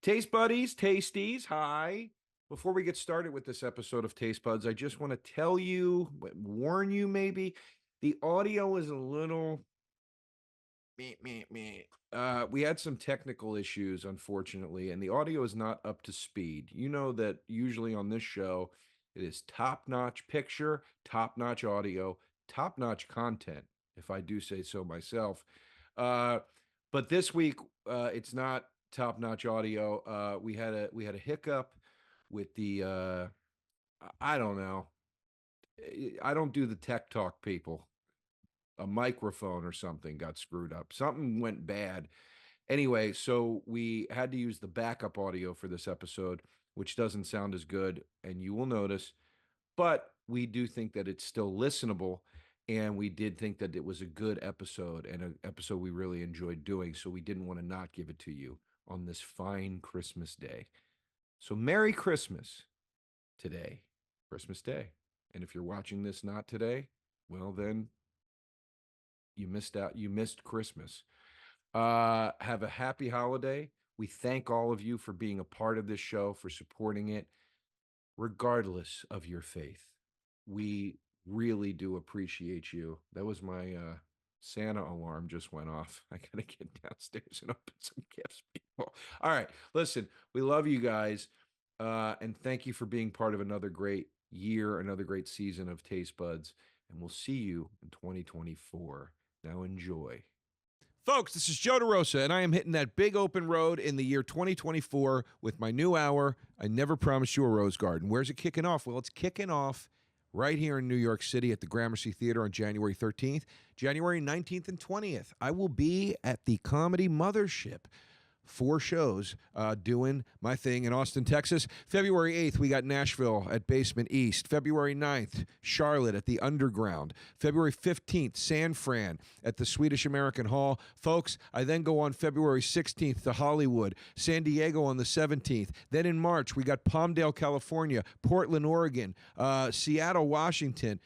Taste buddies, tasties, hi. Before we get started with this episode of Taste Buds, I just want to tell you, warn you maybe, the audio is a little meh. We had some technical issues, unfortunately, and the audio is not up to speed. You know that usually on this show, it is top-notch picture, top-notch audio, top-notch content, if I do say so myself. But this week, it's not top-notch audio. We had a hiccup with the I don't know. I don't do the tech talk, people. A microphone or something got screwed up. Something went bad. Anyway, so we had to use the backup audio for this episode, which doesn't sound as good, and you will notice, but we do think that it's still listenable, and we did think that it was a good episode and an episode we really enjoyed doing, so we didn't want to not give it to you on this fine Christmas day. So Merry Christmas today, Christmas Day. And if you're watching this not today, well then you missed out. You missed Christmas. Have a happy holiday. We thank all of you for being a part of this show, for supporting it, regardless of your faith. We really do appreciate you. That was my Santa alarm just went off. I gotta get downstairs and open some gifts, people. All right, listen, we love you guys, and thank you for being part of another great year, another great season of Taste Buds, and we'll see you in 2024. Now enjoy. Folks, this is Joe DeRosa, and I am hitting that big open road in the year 2024 with my new hour, I Never Promised You a Rose Garden. Where's it kicking off? Well, it's kicking off right here in New York City at the Gramercy Theater on January 13th. January 19th and 20th, I will be at the Comedy Mothership. 4 shows doing my thing in Austin, Texas. February 8th, we got Nashville at Basement East. February 9th, Charlotte at the Underground. February 15th, San Fran at the Swedish American Hall. Folks, I then go on February 16th to Hollywood, San Diego on the 17th. Then in March, we got Palmdale, California, Portland, Oregon, Seattle, Washington.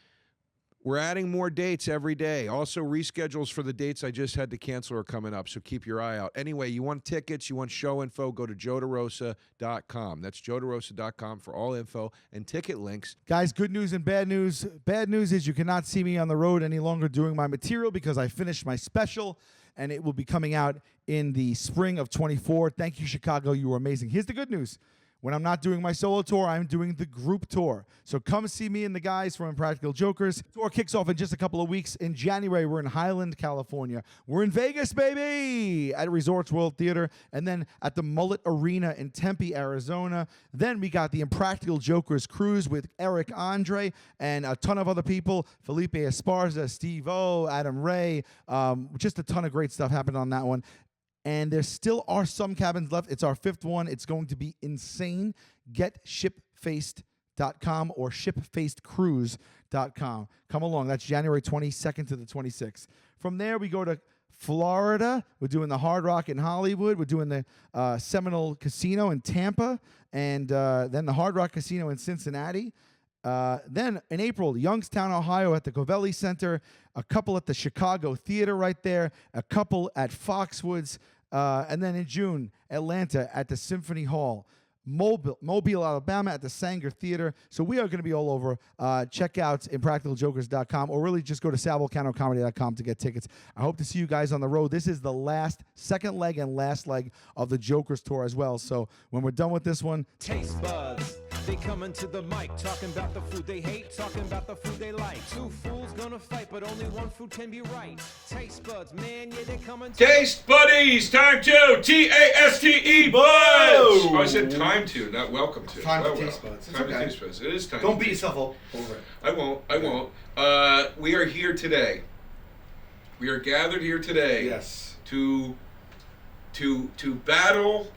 We're adding more dates every day. Also, reschedules for the dates I just had to cancel are coming up, so keep your eye out. Anyway, you want tickets, you want show info, go to joederosa.com. That's joederosa.com for all info and ticket links. Guys, good news and bad news. Bad news is you cannot see me on the road any longer doing my material because I finished my special, and it will be coming out in the spring of 24. Thank you, Chicago. You were amazing. Here's the good news. When I'm not doing my solo tour, I'm doing the group tour. So come see me and the guys from Impractical Jokers. Tour kicks off in just a couple of weeks. In January, we're in Highland, California. We're in Vegas, baby, at Resorts World Theater. And then at the Mullet Arena in Tempe, Arizona. Then we got the Impractical Jokers cruise with Eric Andre and a ton of other people. Felipe Esparza, Steve O, Adam Ray. Just a ton of great stuff happened on that one. And there still are some cabins left. It's our 5th one. It's going to be insane. Get shipfaced.com or shipfacedcruise.com. Come along. That's January 22nd to the 26th. From there, we go to Florida. We're doing the Hard Rock in Hollywood. We're doing the Seminole Casino in Tampa. And then the Hard Rock Casino in Cincinnati. Then in April, Youngstown, Ohio at the Covelli Center, a couple at the Chicago Theater right there, a couple at Foxwoods, and then in June, Atlanta at the Symphony Hall, Mobile, Alabama at the Sanger Theater. So we are going to be all over. Check out impracticaljokers.com or really just go to salvulcanocomedy.com to get tickets. I hope to see you guys on the road. This is the second leg and last leg of the Jokers tour as well. So when we're done with this one, Taste buds, they coming to the mic, talking about the food they hate, talking about the food they like. 2 fools gonna fight, but only one food can be right. Taste buds, man, yeah, they coming to Taste buddies, time to Taste buds. Oh, I said time to, not welcome to. Time to Taste Buds. It's Time to okay. Taste Buds. It is time. Don't to beat taste yourself up over it. I won't. We are here today. We are gathered here today. Yes. To battle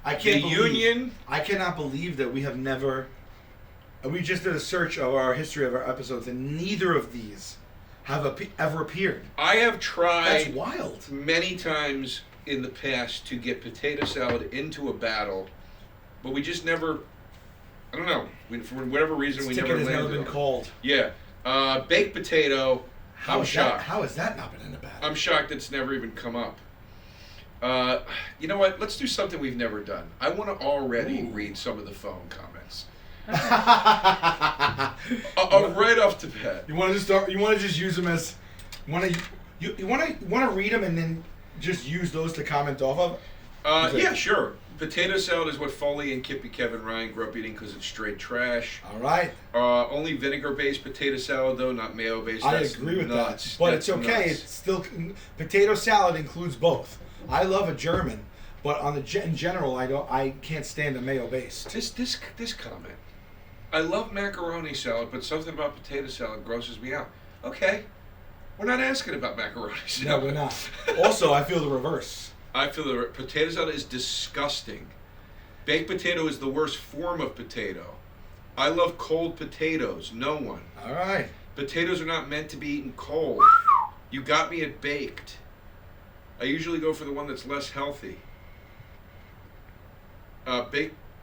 the union. I cannot believe that we have never. We just did a search of our history of our episodes, and neither of these have ever appeared. I have tried. That's wild. Many times in the past to get potato salad into a battle, but we just never. I don't know. For whatever reason, we never landed. Ticket has never been called. Yeah, baked potato. I'm shocked. How has that not been in a battle? I'm shocked it's never even come up. You know what? Let's do something we've never done. I want to already read some of the phone comments. Right off the bat. You want to just start? You want to just use them as? You want to read them and then just use those to comment off of? Yeah, sure. Potato salad is what Foley and Kippy Kevin Ryan grew up eating because it's straight trash. All right. Only vinegar-based potato salad, though, not mayo-based. I agree with that. But it's okay. Nuts. It's still potato salad includes both. I love a German, but in general, I can't stand a mayo-based. This comment. I love macaroni salad, but something about potato salad grosses me out. Okay. We're not asking about macaroni salad. No, we're not. Also, I feel the reverse. I feel the potato salad is disgusting. Baked potato is the worst form of potato. I love cold potatoes. No one. All right. Potatoes are not meant to be eaten cold. You got me at baked. I usually go for the one that's less healthy.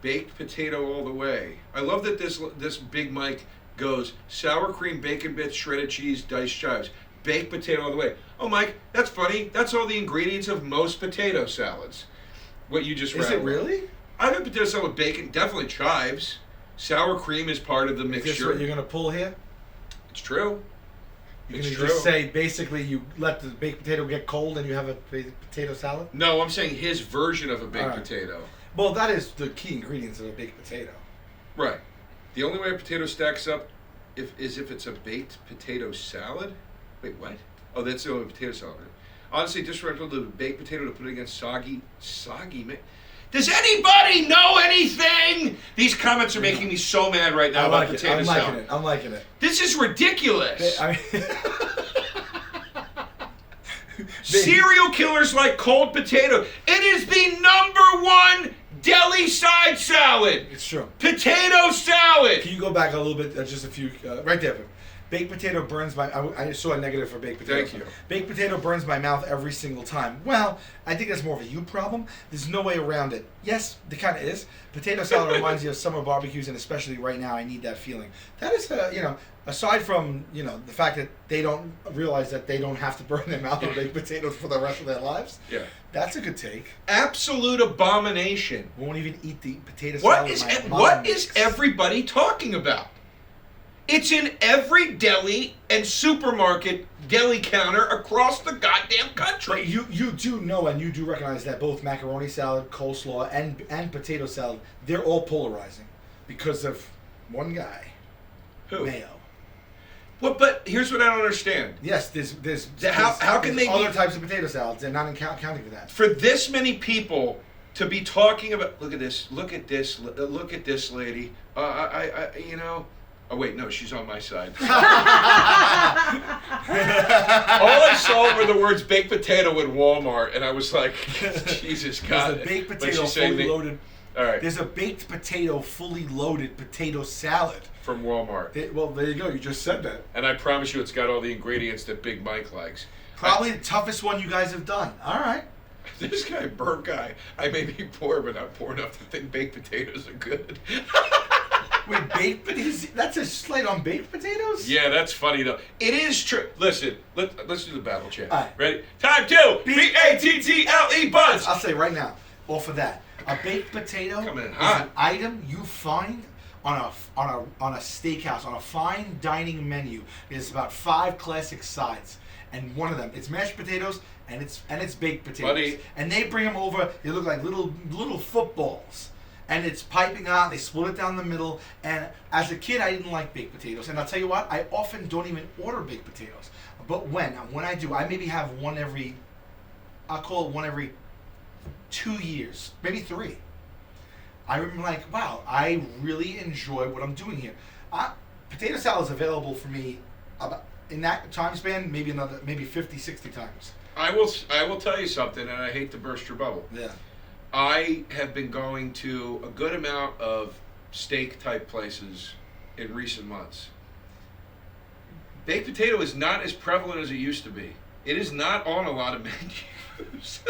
Baked potato all the way. I love that this Big Mike goes sour cream, bacon bits, shredded cheese, diced chives. Baked potato all the way. Oh, Mike, that's funny. That's all the ingredients of most potato salads. What you just read. Is it really? I've had potato salad with bacon, definitely chives. Sour cream is part of the mixture. Is this what you're going to pull here? It's true. You're going to just say, basically, you let the baked potato get cold and you have a potato salad? No, I'm saying his version of a baked potato. Well, that is the key ingredients of a baked potato. Right. The only way a potato stacks up is if it's a baked potato salad. Wait, what? Oh, that's the only potato salad. Honestly, disrespectful to baked potato to put it against soggy man. Does anybody know anything? These comments are making me so mad right now about potato salad. I'm liking it. This is ridiculous. Serial killers like cold potato. It is the #1 deli side salad. It's true. Potato salad. Can you go back a little bit? Just a few. Right there. Baked potato burns my... I saw a negative for baked potato. Thank you. Baked potato burns my mouth every single time. Well, I think that's more of a you problem. There's no way around it. Yes, it kind of is. Potato salad reminds you of summer barbecues, and especially right now, I need that feeling. That is, aside from, the fact that they don't realize that they don't have to burn their mouth with baked potatoes for the rest of their lives. Yeah. That's a good take. Absolute abomination. Won't even eat the potato salad. What is everybody talking about? It's in every deli and supermarket deli counter across the goddamn country. But you do know and you do recognize that both macaroni salad, coleslaw, and potato salad, they're all polarizing because of one guy. Who? Mayo. Well, but here's what I don't understand. Yes, there's how can they other types of potato salads? They're not accounting for that. For this many people to be talking about, look at this lady. Oh, wait, no, she's on my side. All I saw were the words baked potato at Walmart, and I was like, Jesus God. There's a baked potato fully loaded. All right. There's a baked potato fully loaded potato salad. From Walmart. Well, there you go. You just said that. And I promise you it's got all the ingredients that Big Mike likes. Probably the toughest one you guys have done. All right. This guy, burnt guy, I may be poor, but not poor enough to think baked potatoes are good. Wait, baked potatoes? That's a slight on baked potatoes? Yeah, that's funny though. It is true. Listen, let's do the battle chat. All right. Ready? Time 2. BATTLE buzz. I'll say right now, off of that, a baked potato is an item you find on a steakhouse, on a fine dining menu. There's about 5 classic sides, and one of them it's mashed potatoes and it's baked potatoes. Buddy. And they bring them over. They look like little footballs. And it's piping hot. They split it down the middle. And as a kid, I didn't like baked potatoes. And I'll tell you what, I often don't even order baked potatoes. But when I do, I maybe have I'll call it one every 2 years, maybe 3. I remember like, wow, I really enjoy what I'm doing here. Potato salad is available for me about, in that time span, maybe 50, 60 times. I will tell you something, and I hate to burst your bubble. Yeah. I have been going to a good amount of steak type places in recent months. Baked potato is not as prevalent as it used to be. It is not on a lot of menus.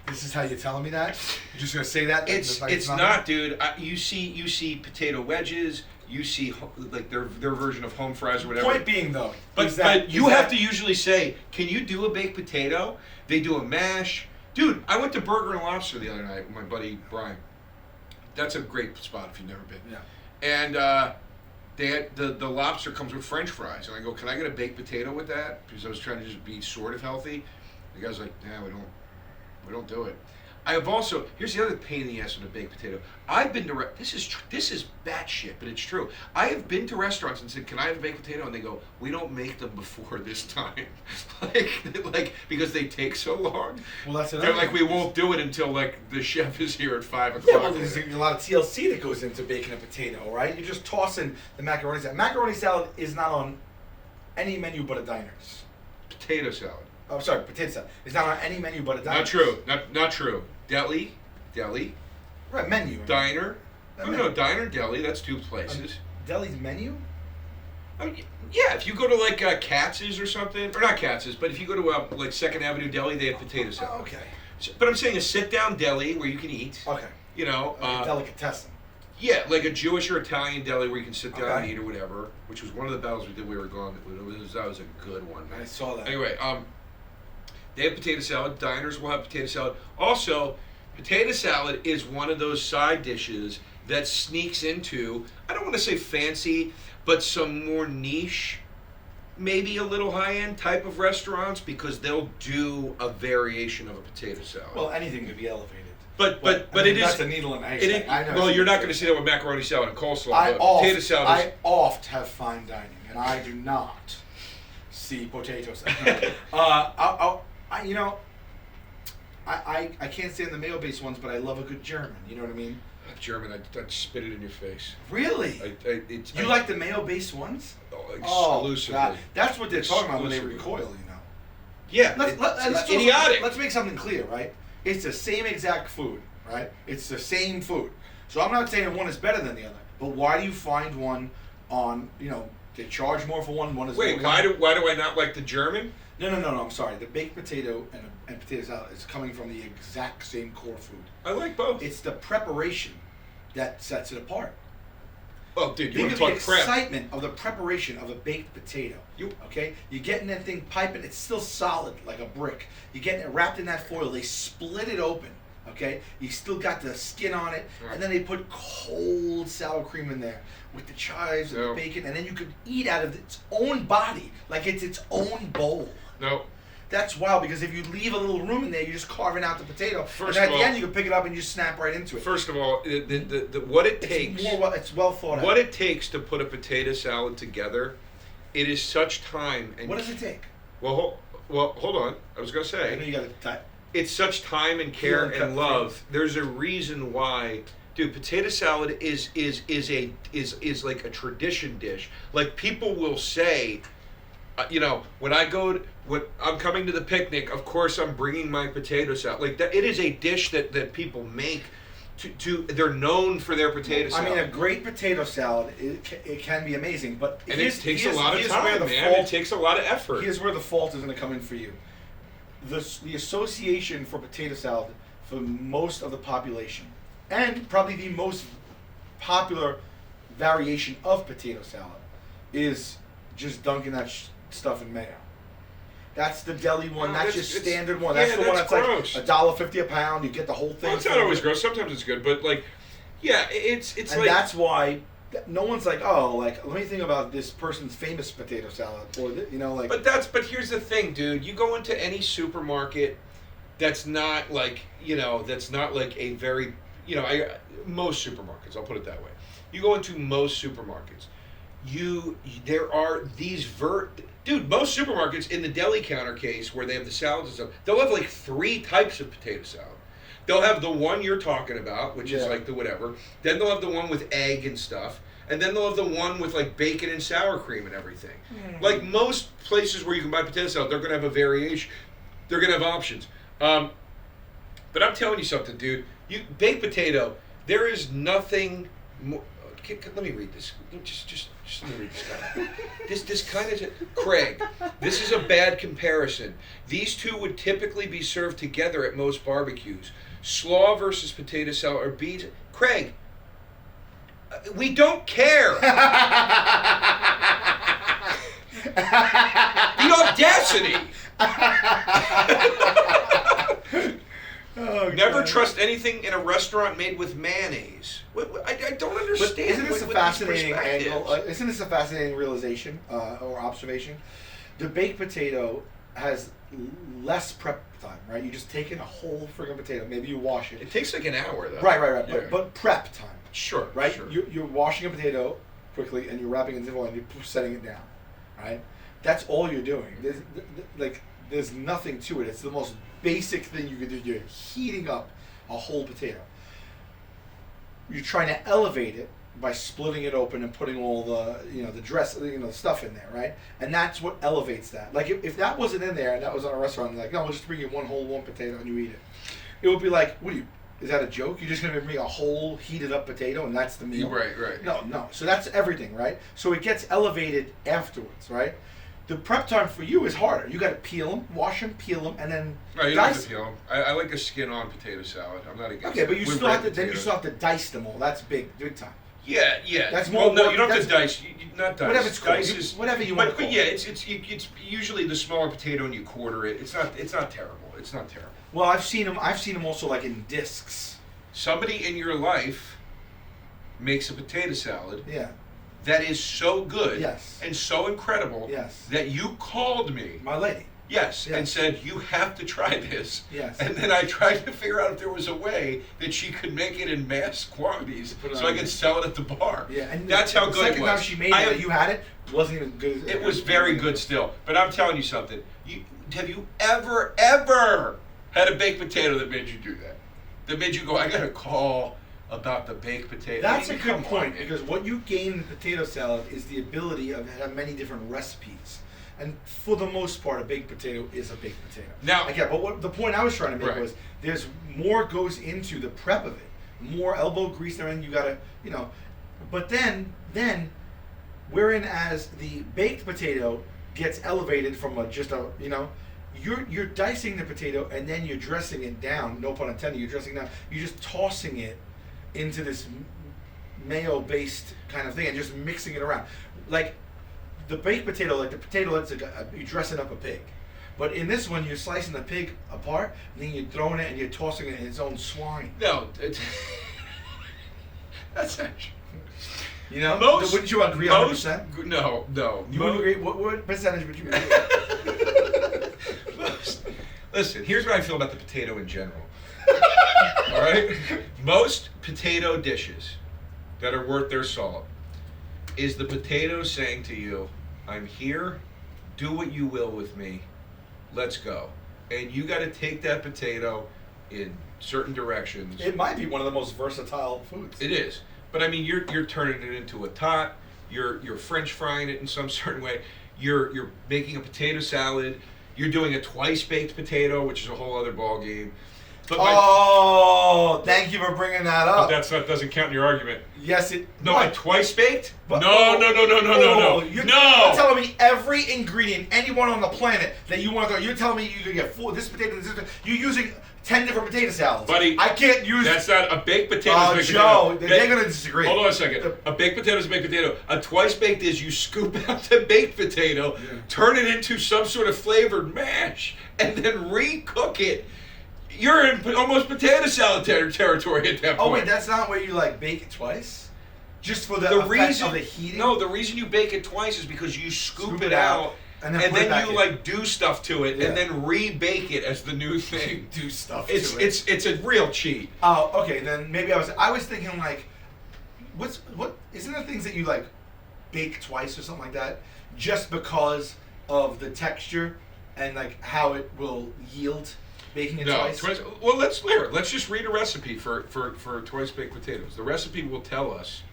This is how you're telling me that? You're just gonna say that? It's not, dude. You see potato wedges. You see like their version of home fries or whatever. Point being though, but you have to usually say, can you do a baked potato? They do a mash. Dude, I went to Burger and Lobster the other night with my buddy Brian. That's a great spot if you've never been. Yeah. And they had the lobster comes with French fries, and I go, "Can I get a baked potato with that?" Because I was trying to just be sort of healthy. The guy's like, "Nah, we don't do it." I have also, here's the other pain in the ass with a baked potato. I've been to this is batshit, but it's true. I have been to restaurants and said, "Can I have a baked potato?" And they go, "We don't make them before this time," like because they take so long. Well, that's They're like, "We won't do it until like the chef is here at 5 o'clock." Yeah, well, there's a lot of TLC that goes into baking a potato, right? You're just tossing the macaroni salad. Macaroni salad is not on any menu but a diner's. Potato salad. Oh, sorry, potato salad. It's not on any menu but a diner's. Not true. Not true. Deli. Right, menu. Diner. A Oh menu. no, diner, deli. That's two places. Deli's menu? I mean, yeah, if you go to like Katz's or something, or not Katz's, but if you go to like Second Avenue Deli, they have potato salad. Oh, okay. So, but I'm saying a sit-down deli where you can eat. Okay. You know. Like a delicatessen. Yeah, like a Jewish or Italian deli where you can sit down Okay. and eat or whatever. Which was one of the battles we did. We were gone. That was a good one. I saw that. Anyway, they have potato salad. Diners will have potato salad. Also, potato salad is one of those side dishes that sneaks into, I don't want to say fancy, but some more niche, maybe a little high-end type of restaurants because they'll do a variation of a potato salad. Well, anything could be elevated. But I mean, it that's is a needle in a it haystack. is, I know well, what you're not saying. going to see that with macaroni salad and coleslaw. I but potato salad is, oft have fine dining, and I do not see potato salad. I can't stand the mayo-based ones, but I love a good German. You know what I mean? German. I'd spit it in your face. Really? You like the mayo-based ones? Exclusively. God. That's what they're talking about when they Exclusively. recoil, you know. Yeah, Let's idiotic. Let's make something clear, right? It's the same exact food, right? It's the same food. So I'm not saying one is better than the other, but why do you find one on, they charge more for one is Wait, more why do I not like the German? No, I'm sorry. The baked potato and potato salad is coming from the exact same core food. I like both. It's the preparation that sets it apart. Oh, dude, you Think want of to the talk prep? excitement of the preparation of a baked potato. Okay? You're getting that thing piping. It's still solid like a brick. You're getting it wrapped in that foil. They split it open. Okay? You still got the skin on it. Right. And then they put cold sour cream in there with the chives and the bacon. And then you could eat out of its own body like it's its own bowl. No. That's wild because if you leave a little room in there, you're just carving out the potato. First and at of the all- end, you can pick it up and you snap right into it. First of all, what it takes. It's well thought out. What it takes to put a potato salad together, it is such time and. What does it take? Well, hold on. I was gonna I know say you got to. it's such time and care Peel and and cut love. There's a reason why. Dude, potato salad is like a tradition dish. Like people will say, when I'm coming to the picnic, of course I'm bringing my potato salad. Like that, it is a dish that people make. They're known for their potato salad. I mean, a great potato salad, it can be amazing, but and it takes a lot of where time, the man. fault, It takes a lot of effort. Here's where the fault is going to come in for you. The association for potato salad for most of the population, and probably the most popular variation of potato salad, is just dunking that stuff in mayo. That's the deli one. No, that's your it's- standard one. yeah, That's the one that's that's gross. like $1.50 a pound. You get the whole thing. Well, it's not always gross. Sometimes it's good, but like, yeah, it's And like that's why no one's like, oh, like let me think about this person's famous potato salad, or like. But here's the thing, dude. You go into any supermarket that's not like a very most supermarkets. I'll put it that way. You go into most supermarkets. There are these dude. Most supermarkets in the deli counter case where they have the salads and stuff, they'll have like 3 types of potato salad. They'll have the one you're talking about, which is like the whatever. Then they'll have the one with egg and stuff. And then they'll have the one with like bacon and sour cream and everything. Like most places where you can buy potato salad, they're going to have a variation. They're going to have options. But I'm telling you something, dude. Baked potato, there is nothing more. Let me read this. Just let me read this guy. This kind of Craig. This is a bad comparison. These two would typically be served together at most barbecues. Slaw versus potato salad or beans. Craig, we don't care. The audacity. Oh, Never God. trust anything in a restaurant made with mayonnaise. I don't understand. But isn't this a what fascinating these perspectives. angle? Isn't this a fascinating realization or observation? The baked potato has less prep time, right? You just take in a whole friggin' potato. Maybe you wash it. It takes like an hour, though. Right. Yeah. But prep time. Sure. Right? Sure. You're washing a potato quickly and you're wrapping it in foil and you're setting it down. Right? That's all you're doing. There's nothing to it. It's the most basic thing you can do. You're heating up a whole potato. You're trying to elevate it by splitting it open and putting all the the dress the stuff in there, right? And that's what elevates that. Like if that wasn't in there and that was on a restaurant, like, no, we'll just bring you one whole potato and you eat it. It would be like, is that a joke? You're just gonna bring a whole heated up potato and that's the meal? Right. No. So that's everything, right? So it gets elevated afterwards, right? The prep time for you is harder. You got to peel them, wash them, peel them, and then No, you don't have dice. to peel them. I like a skin-on potato salad. I'm not against Okay, it. but you With still red have to. Then you potatoes. still have to dice them all. That's big time. Yeah. That's well, more no, work. you don't have to That's- dice. Not dice. Whatever it's called. Dice is, Whatever you want to but call yeah, it. it's usually the smaller potato and you quarter it. It's not terrible. It's not terrible. Well, I've seen them. I've seen them also like in discs. Somebody in your life makes a potato salad Yeah. that is so good Yes. and so incredible Yes. that you called me. My lady. Yes, Yes. and said, you have to try this. Yes. And then I tried to figure out if there was a way that she could make it in mass quantities Put it so on I could sell it at the bar. Yeah. And That's how the good it second was. time she made I it, have- that you had it, wasn't even good. It was very good still. But I'm telling you something. Have you ever had a baked potato that made you do that? That made you go, I got to call about the baked potato. That's a I mean, good come point on, man. because what you gain in potato salad is the ability of having many different recipes. And for the most part, a baked potato is a baked potato. Now- okay, but what the point I was trying to make Right. was there's more goes into the prep of it, more elbow grease there, and you gotta, but then wherein as the baked potato gets elevated from you're dicing the potato and then you're dressing it down. No pun intended. You're dressing it down. You're just tossing it into this mayo-based kind of thing and just mixing it around, like. The baked potato, like the potato, you're dressing up a pig. But in this one, you're slicing the pig apart, and then you're throwing it and you're tossing it in its own swine. No. That's actually... Wouldn't you agree 100%? No. You wouldn't agree? What percentage would you agree? Listen, here's what I feel about the potato in general. All right? Most potato dishes that are worth their salt is the potato saying to you, I'm here, do what you will with me, let's go. And you got to take that potato in certain directions. It might be one of the most versatile foods. It is. But I mean, you're turning it into a tot, you're French frying it in some certain way, you're making a potato salad, you're doing a twice baked potato, which is a whole other ball game. But Thank you for bringing that but up. that doesn't count in your argument. Yes, it. No, what? a twice baked? But- No. You're No. telling me every ingredient, anyone on the planet that you want to go. You're telling me you can get this potato, this. You're using 10 different potato salads, Buddy, I can't use. That's not a baked potato. Oh, is a baked Joe, potato. they're gonna disagree. Hold on a second. A baked potato is a baked potato. A twice baked is you scoop out the baked potato, turn it into some sort of flavored mash, and then recook it. You're in almost potato salad territory at that point. Oh wait, that's not where you like bake it twice, just for the effect reason of the heating. No, the reason you bake it twice is because you scoop it out. and And put it then back you in. like do stuff to it, Yeah. and then rebake it as the new thing. do stuff. It's to it. it's a real cheat. Oh, okay. Then maybe I was thinking like, what isn't there things that you like bake twice or something like that, just because of the texture and like how it will yield baking it No, twice. well let's just read a recipe for twice baked potatoes. The recipe will tell us.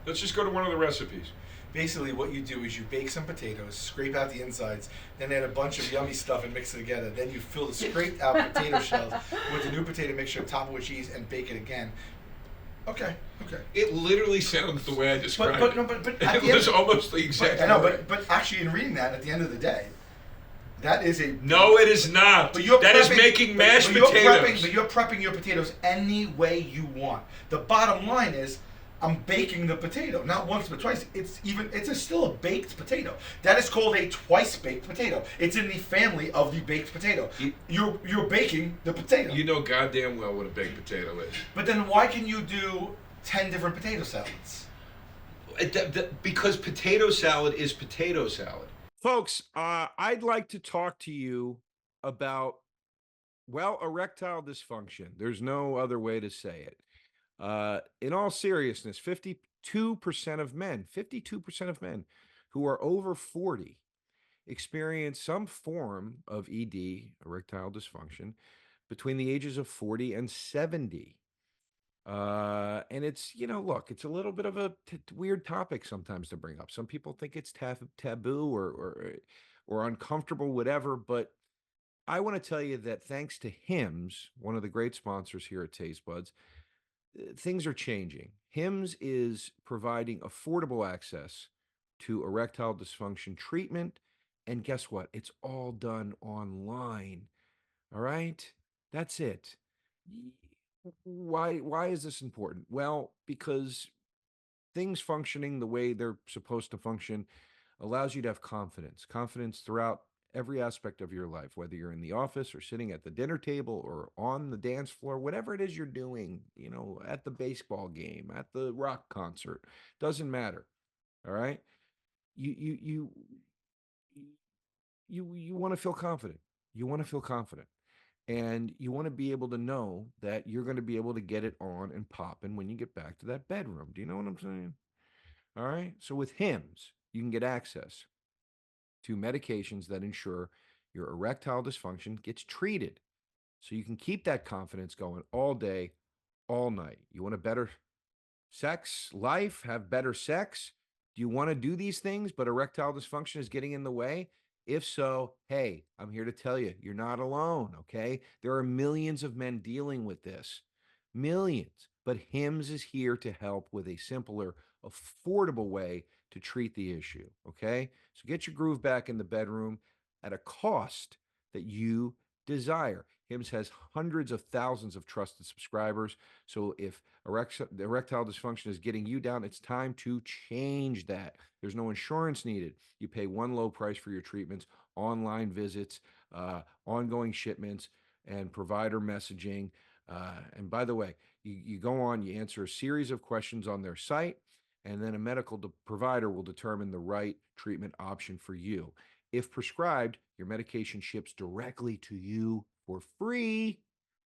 Let's just go to one of the recipes. Basically, what you do is you bake some potatoes, scrape out the insides, then add a bunch of yummy stuff and mix it together. Then you fill the scraped out potato shells with the new potato mixture, top it with cheese, and bake it again. Okay. It literally sounds the way I described But it. at It the end, was almost the exact. I know, word. but actually, in reading that, at the end of the day, that is a No, it is not. But you're That is prepping- making mashed but you're potatoes. But you're prepping your potatoes any way you want. The bottom line is, I'm baking the potato, not once but twice. Still a baked potato. That is called a twice baked potato. It's in the family of the baked potato. You're baking the potato. You know goddamn well what a baked potato is. But then why can you do 10 different potato salads? Because potato salad is potato salad. Folks, I'd like to talk to you about, well, erectile dysfunction. There's no other way to say it. In all seriousness, 52% of men who are over 40 experience some form of ED, erectile dysfunction, between the ages of 40 and 70. And it's, look, it's a little bit of a weird topic sometimes to bring up. Some people think it's taboo or uncomfortable, whatever. But I want to tell you that thanks to Hims, one of the great sponsors here at Taste Buds, things are changing. Hims is providing affordable access to erectile dysfunction treatment. And guess what? It's all done online. All right? That's it. Why is this important? Well, because things functioning the way they're supposed to function allows you to have confidence throughout every aspect of your life, whether you're in the office or sitting at the dinner table or on the dance floor, whatever it is you're doing, at the baseball game, at the rock concert, doesn't matter. All right. You want to feel confident. You want to feel confident. And you want to be able to know that you're going to be able to get it on and popping when you get back to that bedroom. Do you know what I'm saying? All right. So with Hims, you can get access to medications that ensure your erectile dysfunction gets treated. So you can keep that confidence going all day, all night. You want a better sex life, have better sex? Do you want to do these things, but erectile dysfunction is getting in the way? If so, hey, I'm here to tell you, you're not alone, okay? There are millions of men dealing with this. Millions. But Hims is here to help with a simpler, affordable way to treat the issue, okay? So get your groove back in the bedroom at a cost that you desire. Hims has hundreds of thousands of trusted subscribers. So if erectile dysfunction is getting you down, it's time to change that. There's no insurance needed. You pay one low price for your treatments, online visits, ongoing shipments, and provider messaging. And by the way, you go on, you answer a series of questions on their site, and then a medical provider will determine the right treatment option for you. If prescribed, your medication ships directly to you for free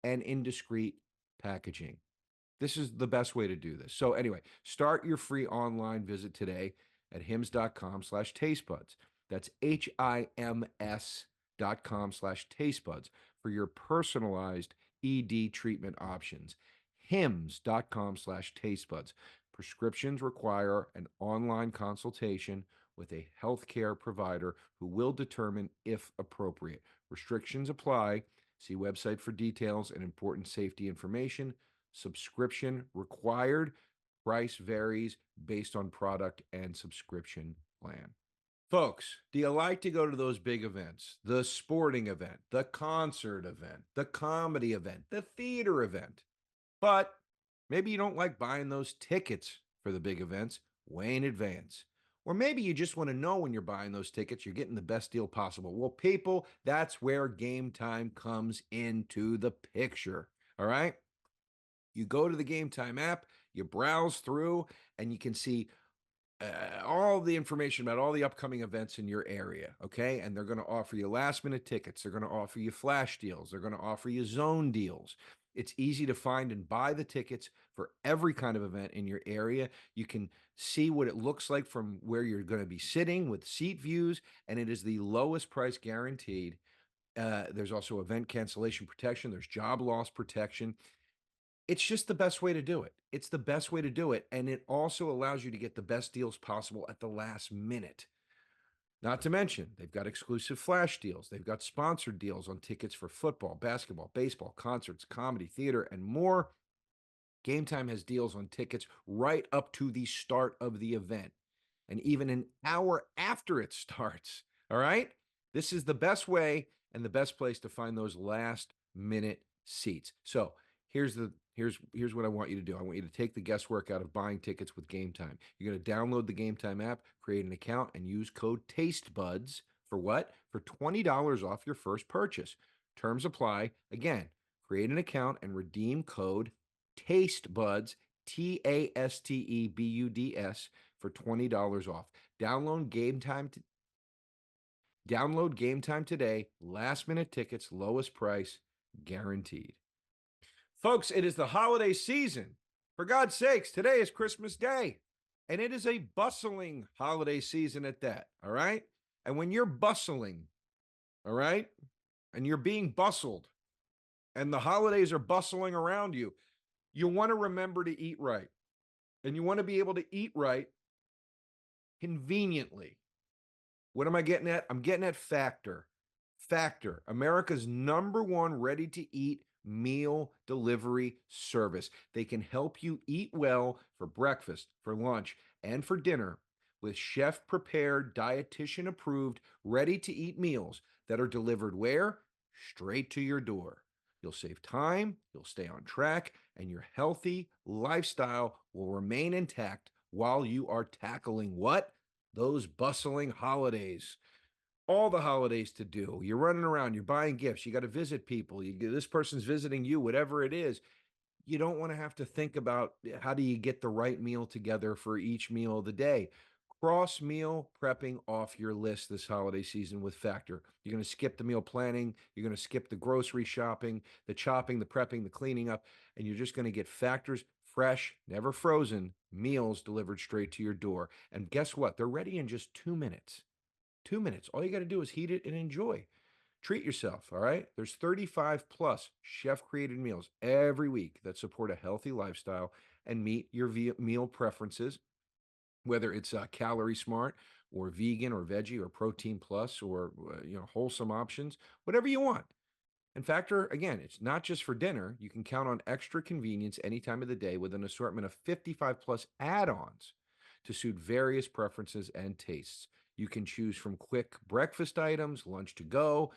and in discreet packaging. This is the best way to do this. So anyway, start your free online visit today at hims.com/tastebuds. That's HIMS.com/tastebuds for your personalized ED treatment options. hims.com/tastebuds. Prescriptions require an online consultation with a healthcare provider who will determine if appropriate. Restrictions apply. See website for details and important safety information. Subscription required. Price varies based on product and subscription plan. Folks, do you like to go to those big events? The sporting event, the concert event, the comedy event, the theater event. But maybe you don't like buying those tickets for the big events way in advance. Or maybe you just want to know when you're buying those tickets, you're getting the best deal possible. Well, people, that's where Gametime comes into the picture. All right? You go to the Gametime app, you browse through, and you can see all the information about all the upcoming events in your area, okay? And they're going to offer you last minute tickets. They're going to offer you flash deals. They're going to offer you zone deals. It's easy to find and buy the tickets for every kind of event in your area. You can see what it looks like from where you're going to be sitting with seat views, and it is the lowest price guaranteed. There's also event cancellation protection. There's job loss protection. It's just the best way to do it. It's the best way to do it. And it also allows you to get the best deals possible at the last minute. Not to mention, they've got exclusive flash deals. They've got sponsored deals on tickets for football, basketball, baseball, concerts, comedy, theater, and more. Gametime has deals on tickets right up to the start of the event and even an hour after it starts. All right? This is the best way and the best place to find those last minute seats. So here's the Here's what I want you to do. I want you to take the guesswork out of buying tickets with Gametime. You're going to download the Gametime app, create an account, and use code TasteBuds for what? For $20 off your first purchase. Terms apply. Again, create an account and redeem code TasteBuds, TasteBuds, for $20 off. Download Gametime today. Last minute tickets, lowest price, guaranteed. Folks, it is the holiday season. For God's sakes, today is Christmas Day, and it is a bustling holiday season at that, all right? And when you're bustling, all right, and you're being bustled, and the holidays are bustling around you, you want to remember to eat right. And you want to be able to eat right conveniently. What am I getting at? I'm getting at Factor. Factor, America's #1 ready-to-eat meal delivery service. They can help you eat well for breakfast, for lunch, and for dinner with chef-prepared, dietitian-approved, ready-to-eat meals that are delivered where? Straight to your door. You'll save time, you'll stay on track, and your healthy lifestyle will remain intact while you are tackling what? Those bustling holidays. All the holidays to do. You're running around, you're buying gifts, you got to visit people, this person's visiting you, whatever it is. You don't want to have to think about how do you get the right meal together for each meal of the day. Cross meal prepping off your list this holiday season with Factor. You're going to skip the meal planning, you're going to skip the grocery shopping, the chopping, the prepping, the cleaning up, and you're just going to get Factor's fresh, never frozen meals delivered straight to your door. And guess what? They're ready in just 2 minutes. 2 minutes. All you got to do is heat it and enjoy. Treat yourself, all right? There's 35 plus chef-created meals every week that support a healthy lifestyle and meet your meal preferences, whether it's calorie smart or vegan or veggie or protein plus or wholesome options, whatever you want. And Factor, again, it's not just for dinner. You can count on extra convenience any time of the day with an assortment of 55 plus add-ons to suit various preferences and tastes. You can choose from quick breakfast items, lunch to go,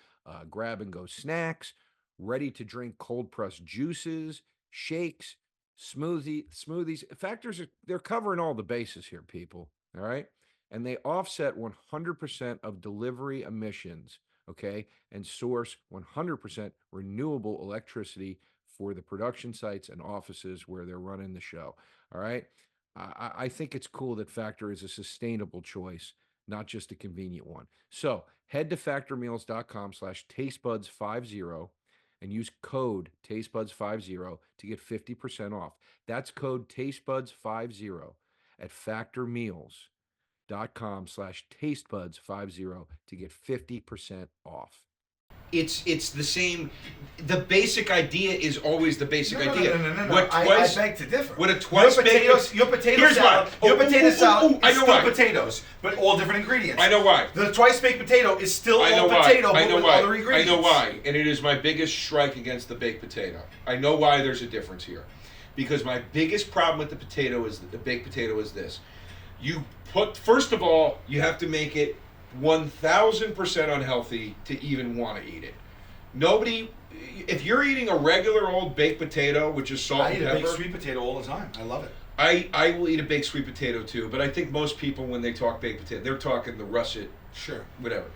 grab and go snacks, ready to drink cold pressed juices, shakes, smoothies. Factors, they're covering all the bases here, people. All right. And they offset 100% of delivery emissions, okay, and source 100% renewable electricity for the production sites and offices where they're running the show. All right. I think it's cool that Factor is a sustainable choice, not just a convenient one. So head to factormeals.com/tastebuds50 and use code tastebuds50 to get 50% off. That's code tastebuds50 at factormeals.com/tastebuds50 to get 50% off. It's the same. The basic idea is always the basic idea. No. I beg to differ. What a twice baked. Your potato salad. Your potato salad is still potatoes, but all different ingredients. I know why. The twice baked potato is still all potato, but with other ingredients. I know why, and it is my biggest strike against the baked potato. I know why there's a difference here, because my biggest problem with the baked potato is this: first of all, you have to make it 1,000% unhealthy to even want to eat it. If you're eating a regular old baked potato, which is salt and pepper. I eat a baked sweet potato all the time. I love it. I will eat a baked sweet potato too, but I think most people, when they talk baked potato, they're talking the russet, sure, whatever.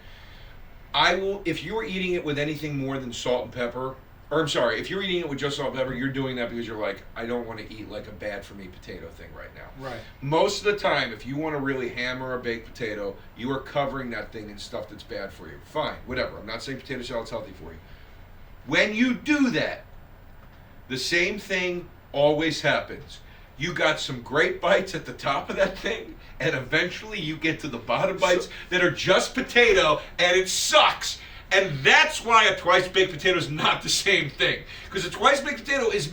If you were eating it with anything more than salt and pepper, if you're eating it with just salt and pepper, you're doing that because you're like, I don't want to eat like a bad for me potato thing right now. Right. Most of the time, if you want to really hammer a baked potato, you are covering that thing in stuff that's bad for you. Fine, whatever. I'm not saying potato salad's healthy for you. When you do that, the same thing always happens. You got some great bites at the top of that thing, and eventually you get to the bottom bites that are just potato, and it sucks. And that's why a twice baked potato is not the same thing. Because a twice baked potato is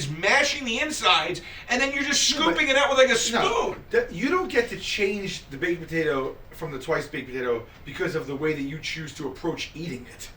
mashing the insides, and then you're just scooping it out with like a spoon. No, you don't get to change the baked potato from the twice baked potato because of the way that you choose to approach eating it.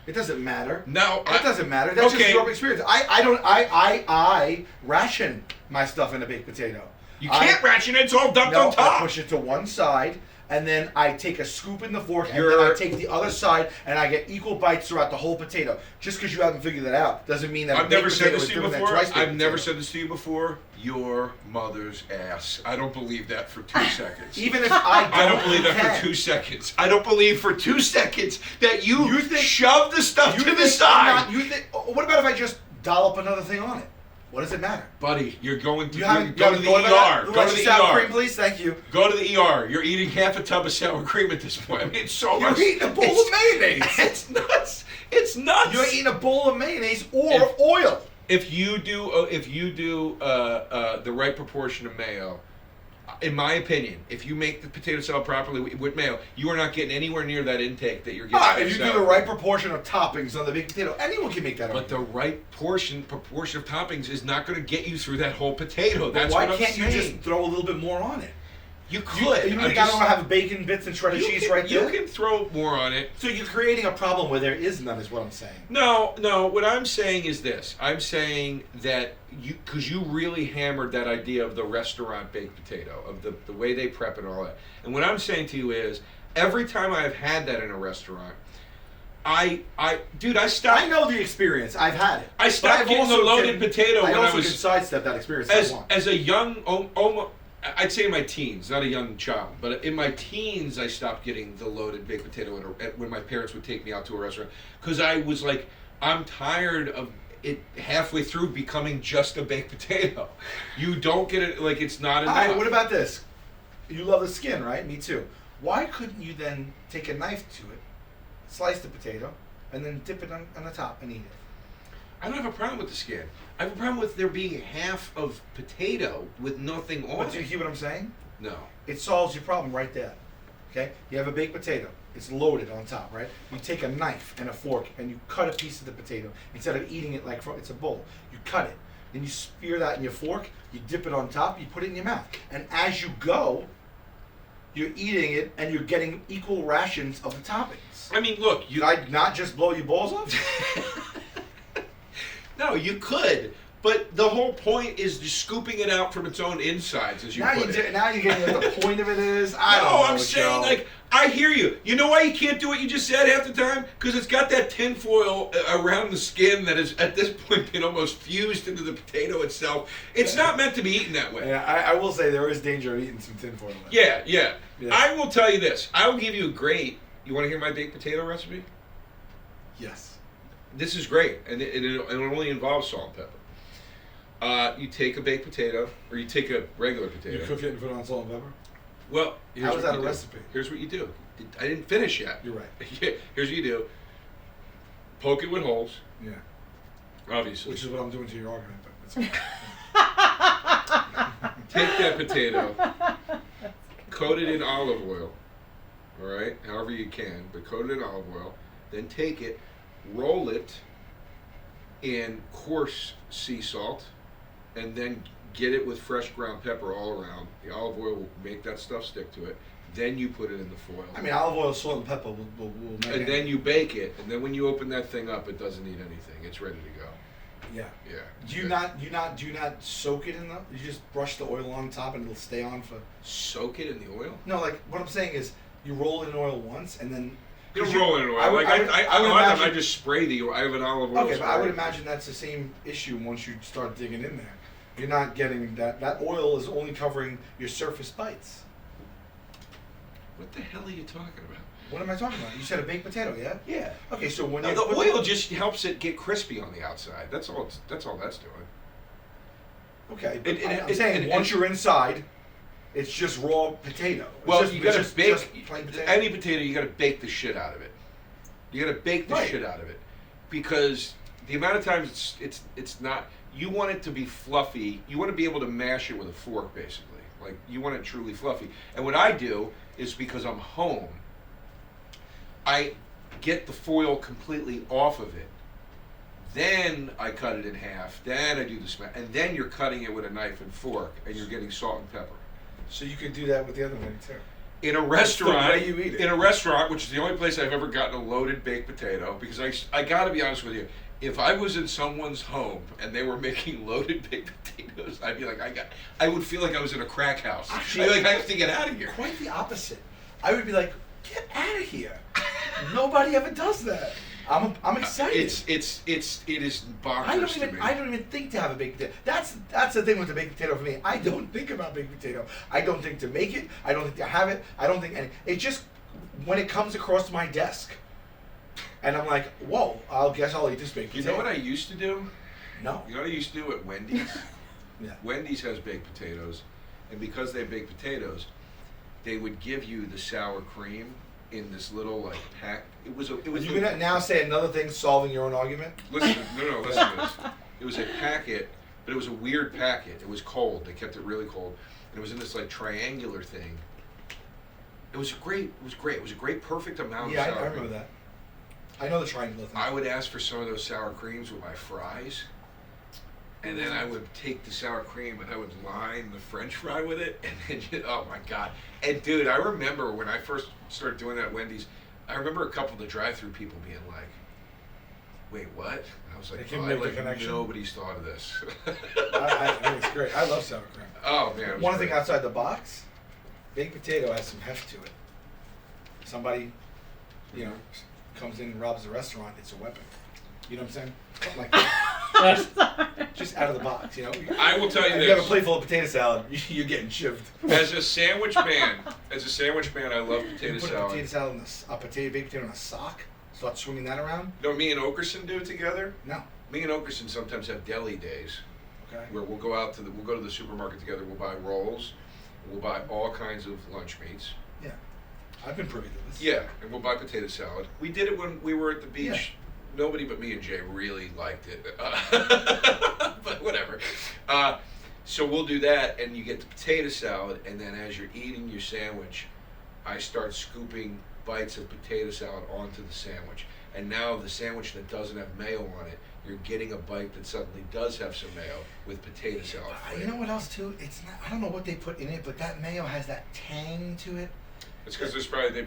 It doesn't matter. No, it doesn't matter. That's just your experience. I ration my stuff in a baked potato. You can't ration it. It's all dumped on top. I push it to one side. and then I take a scoop in the fork, and then I take the other side, and I get equal bites throughout the whole potato. Just because you haven't figured that out doesn't mean that I've never said this to you before. I've never said this to you before. Your mother's ass. I don't believe that for 2 seconds. Even if I don't believe that for 2 seconds. I don't believe for 2 seconds that you shove the stuff to the side. What about if I just dollop another thing on it? What does it matter? Buddy, you're going to go to the ER. Go to the sour ER. cream, please. Thank you. Go to the ER. You're eating half a tub of sour cream at this point. I mean, it's so much. You're eating a bowl of mayonnaise. It's nuts. It's nuts. You're eating a bowl of mayonnaise or oil. If you do the right proportion of mayo, in my opinion, if you make the potato salad properly with mayo, you are not getting anywhere near that intake that you're getting. If you do the right proportion of toppings on the baked potato, anyone can make that. But the right proportion of toppings is not going to get you through that whole potato. That's why what I'm can't you saying. just throw a little bit more on it? You could. You really gotta have bacon bits and shredded cheese right there. You can throw more on it. So you're creating a problem where there is none, is what I'm saying. No. What I'm saying is this. I'm saying that because you really hammered that idea of the restaurant baked potato, of the way they prep and all that. And what I'm saying to you is, every time I've had that in a restaurant, I stopped. I know the experience. I've had it. I stopped getting the loaded potato when I was. I can sidestep that experience. As a young, I'd say in my teens, not a young child, but in my teens, I stopped getting the loaded baked potato when my parents would take me out to a restaurant, because I was like, I'm tired of it halfway through becoming just a baked potato. You don't get it, like, it's not enough. All right, what about this? You love the skin, right? Me too. Why couldn't you then take a knife to it, slice the potato, and then dip it on the top and eat it? I don't have a problem with the skin. I have a problem with there being half of potato with nothing on it. But do you hear what I'm saying? No. It solves your problem right there. Okay? You have a baked potato. It's loaded on top, right? You take a knife and a fork and you cut a piece of the potato. Instead of eating it like it's a bowl, you cut it. Then you spear that in your fork, you dip it on top, you put it in your mouth. And as you go, you're eating it and you're getting equal rations of the toppings. I mean, look, Did I not just blow your balls off? No, you could, but the whole point is just scooping it out from its own insides, as you put it. Now you're getting what the point of it is. I don't know. I'm saying, like, I hear you. You know why you can't do what you just said half the time? Because it's got that tinfoil around the skin that is, at this point, been almost fused into the potato itself. It's not meant to be eaten that way. Yeah, I will say there is danger of eating some tinfoil. Yeah. I will tell you this. I will give you a great. You want to hear my baked potato recipe? Yes. This is great, and it only involves salt and pepper. You take a baked potato, or you take a regular potato. You cook it and put it on salt and pepper? Well, how is that a recipe? Here's what you do. I didn't finish yet. You're right. Here's what you do. Poke it with holes. Yeah. Obviously. Which is what I'm doing to your argument. But take that potato, coat it in olive oil. All right, however you can, but coat it in olive oil. Then take it, roll it in coarse sea salt, and then get it with fresh ground pepper all around. The olive oil will make that stuff stick to it. Then you put it in the foil. I mean, olive oil, salt, and pepper will make and then you bake it, and then when you open that thing up, it doesn't need anything. It's ready to go. Yeah. Yeah. Do you not soak it in the? You just brush the oil on top and it'll stay on for. Soak it in the oil? No, like what I'm saying is you roll it in oil once and then. You don't roll it in oil. I just spray the oil. I have an olive oil. Okay, but I would imagine that's the same issue once you start digging in there. You're not getting that. That oil is only covering your surface bites. What the hell are you talking about? What am I talking about? You said a baked potato, yeah? Yeah. Okay, so when the oil just helps it get crispy on the outside. That's all that's doing. Okay. I'm saying once you're inside, it's just raw potato. Well, you got to bake any potato. You got to bake the shit out of it. You got to bake the shit out of it, because the amount of times it's not. You want it to be fluffy. You want to be able to mash it with a fork, basically. Like, you want it truly fluffy. And what I do is, because I'm home, I get the foil completely off of it. Then I cut it in half. Then I do the smash, and then you're cutting it with a knife and fork, and you're getting salt and pepper. So you can do that with the other one too. In a restaurant, that's the way you eat it. In a restaurant, which is the only place I've ever gotten a loaded baked potato, because I got to be honest with you, if I was in someone's home and they were making loaded baked potatoes, I'd be like, I would feel like I was in a crack house. Actually, I'd be like, I have to get out of here. Quite the opposite. I would be like, get out of here. Nobody ever does that. I'm excited. It is bonkers to me. I don't even think to have a baked potato. That's the thing with the baked potato for me. I don't think about baked potato. I don't think to make it. I don't think to have it. I don't think it just when it comes across my desk, and I'm like, whoa, guess I'll eat this baked potato. You know what I used to do? No. You know what I used to do at Wendy's? Yeah. Wendy's has baked potatoes, and because they have baked potatoes, they would give you the sour cream in this little like pack. It was. You're gonna now say another thing, solving your own argument. Listen, listen to this. It was a packet, but it was a weird packet. It was cold. They kept it really cold, and it was in this like triangular thing. It was great. It was great. It was a great, perfect amount of sour cream. Yeah, I remember that. I know the triangular thing. I would ask for some of those sour creams with my fries, and then I would take the sour cream and I would line the French fry with it, and then oh my god! And dude, I remember when I first started doing that at Wendy's. I remember a couple of the drive-through people being like, "Wait, what?" And I was like, nobody's thought of this. I think it's great. I love sour cream. Oh man! One thing outside the box, baked potato has some heft to it. Somebody, comes in and robs a restaurant. It's a weapon. You know what I'm saying? Something like that. just out of the box. I will tell you this. You have a plate full of potato salad, you're getting shivved. As a sandwich man, I love potato you put salad. A potato salad baked potato in a sock. Start swimming that around. You know what me and Okerson do together? No. Me and Okerson sometimes have deli days. Okay. Where we'll go to the supermarket together. We'll buy rolls. We'll buy all kinds of lunch meats. Yeah. I've been privy to this. Yeah, and we'll buy potato salad. We did it when we were at the beach. Yeah. Nobody but me and Jay really liked it, but whatever. So we'll do that, and you get the potato salad, and then as you're eating your sandwich, I start scooping bites of potato salad onto the sandwich. And now the sandwich that doesn't have mayo on it, you're getting a bite that suddenly does have some mayo with potato salad. You know what else too? It's not. I don't know what they put in it, but that mayo has that tang to it. It's because there's probably